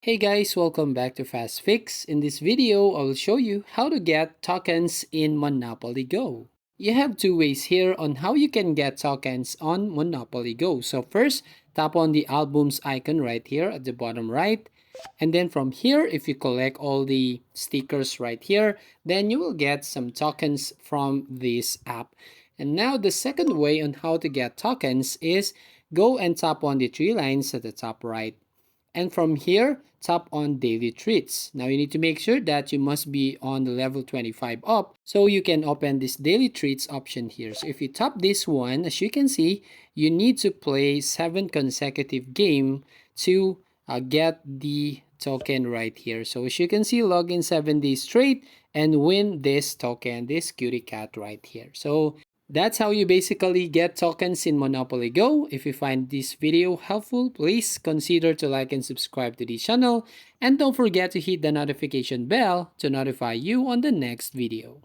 Hey guys, welcome back to Fast Fix. In this video, I will show you how to get tokens in Monopoly Go. You have two ways here on how you can get tokens on Monopoly Go. So first, tap on the albums icon right here at the bottom right. And then from here, if you collect all the stickers right here, then you will get some tokens from this app. And now the second way on how to get tokens is go and tap on the three lines at the top right. And from here, tap on daily treats. Now you need to make sure that you must be on the level 25 up so you can open this daily treats option here. So if you tap this one, as you can see, you need to play 7 consecutive game to get the token right here. So as you can see, log in 7 days straight and win this token, this cutie cat right here. So that's how you basically get tokens in Monopoly Go. If you find this video helpful, please consider to like and subscribe to the channel. And don't forget to hit the notification bell to notify you on the next video.